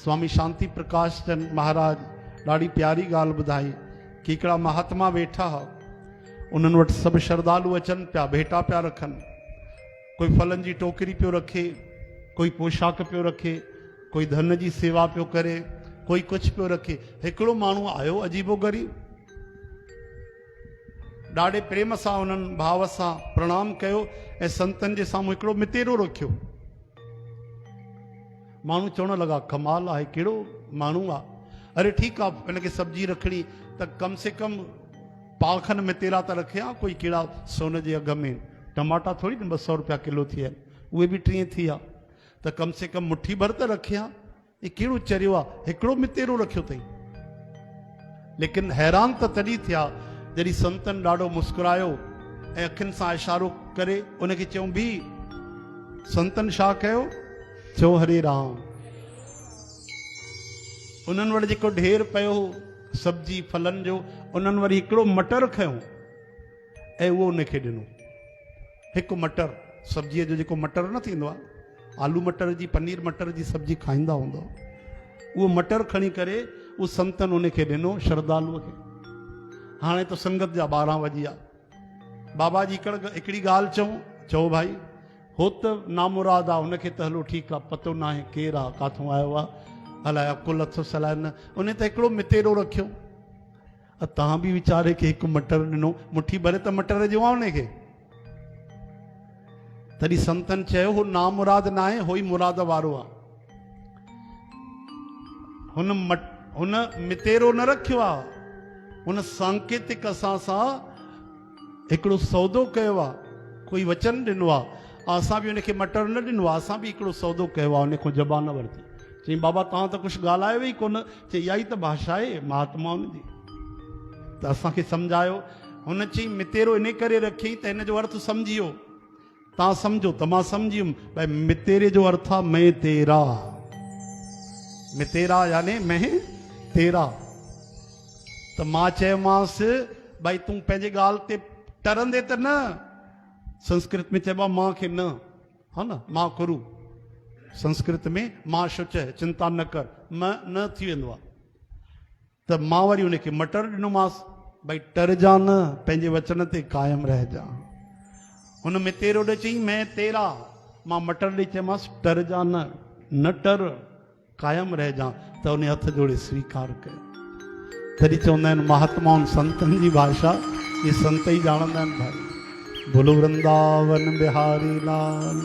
स्वामी शांति प्रकाश चंद महाराज ॾाढी प्यारी ॻाल्हि ॿुधाई कि हिकिड़ा महात्मा वेठा हुआ, उन्हनि वटि सभु श्रद्धालु अचनि पिया, भेटा पिया रखनि। कोई फलनि जी टोकरी पियो रखे, कोई पोशाक पियो रखे, कोई धन जी सेवा पियो करे, कोई कुछ पियो रखे। हिकिड़ो माण्हू आयो अजीबो गरीब, ॾाढे प्रेम सां उन्हनि भाव सां प्रणाम कयो ऐं संतनि जे साम्हूं हिकिड़ो मितेरो रखियो। माण्हू चवण लॻा कमाल आहे, कहिड़ो माण्हू आहे। अरे ठीकु आहे, हिनखे सब्जी रखणी त कम से कम पाव खनि मितेरा त रखे हा, कोई कहिड़ा सोन जे अघ में। टमाटा थोरी न 200 रुपया किलो थी आहिनि, उहे बि 30 थी विया, त कम से कम मुट्ठी भर त रखे हा। ये कहिड़ो चरियो आहे, हिकिड़ो मितेरो रखियो अथई। लेकिन हैरान त तॾहिं थिया जॾहिं संतनि ॾाढो मुस्कुरायो ऐं अखियुनि सां इशारो करे उनखे चयूं भी। संतनि छा कयो, चयो हरे राम। उन्हनि वटि जेको ढेर पियो सब्जी फलनि जो, उन्हनि वरी हिकिड़ो मटर खयो ऐं उहो उनखे ॾिनो। हिकु मटर, सब्जीअ जो जेको मटर न थींदो आहे, आलू मटर जी पनीर मटर जी सब्जी खाईंदा हूंदो, उहो मटर खणी करे उहो संतनि उनखे ॾिनो, श्रद्धालुअ खे। हाणे तो संगत जा 12 वॼी विया। बाबा जी हिकिड़ी ॻाल्हि चओ भाई, हो त नामुराद आहे, हुनखे त हलो ठीकु आहे, पतो न आहे केरु आहे, काथों आयो आहे, अलाए अकुल अथसि अलाए न, उन त हिकिड़ो मितेरो रखियो। तव्हां बि वीचारे खे हिकु मटर ॾिनो, मुट्ठी भरे त मटर ॾियो आहे उनखे। तॾहिं संतनि चयो हो नामुराद न आहे, हो ई मुराद वारो आहे। हुन मितेरो न रखियो आहे, हुन सांकेतिक असां सां हिकिड़ो सौदो कयो आहे, कोई वचन ॾिनो आहे। असां बि उनखे मटर न ॾिनो आहे, असां बि हिकिड़ो सौदो कयो आहे, उनखां ज़बान वरिती। चई बाबा तव्हां त कुझु ॻाल्हायो ई कोन। चई इहा ई त भाषा आहे महात्माउनि जी। त असांखे सम्झायो। हुन चई मितेरो इन करे रखियईं त हिन जो अर्थ सम्झियो, तव्हां सम्झो त मां सम्झी वियुमि। भई मितेरे जो अर्थ आहे मैं तेरा, मितेरा यानी मैं तेरा। त मां चयोमांसि भई तूं पंहिंजे ॻाल्हि ते टरंदे त न। संस्कृत में चइबो आहे मां खे न, हा न, मां कुरु। संस्कृत में मां शुच, चिंता न कर, न थी वेंदो आहे। त मां वरी उनखे मटर ॾिनोमांसि, भई टरजा न, पंहिंजे वचन ते क़ाइमु रहिजा। हुन मितेरो ॾे चई मैं तेरा, मां मटर ॾेई चयोमांसि टरजा न टर, क़ाइमु रहिजा। त उन हथ जोड़े स्वीकार कयो। तॾहिं चवंदा आहिनि महात्माउनि संतनि जी भाषा ये संत ई ॼाणंदा आहिनि भाई। बोलो वृंदावन बिहारी लाल।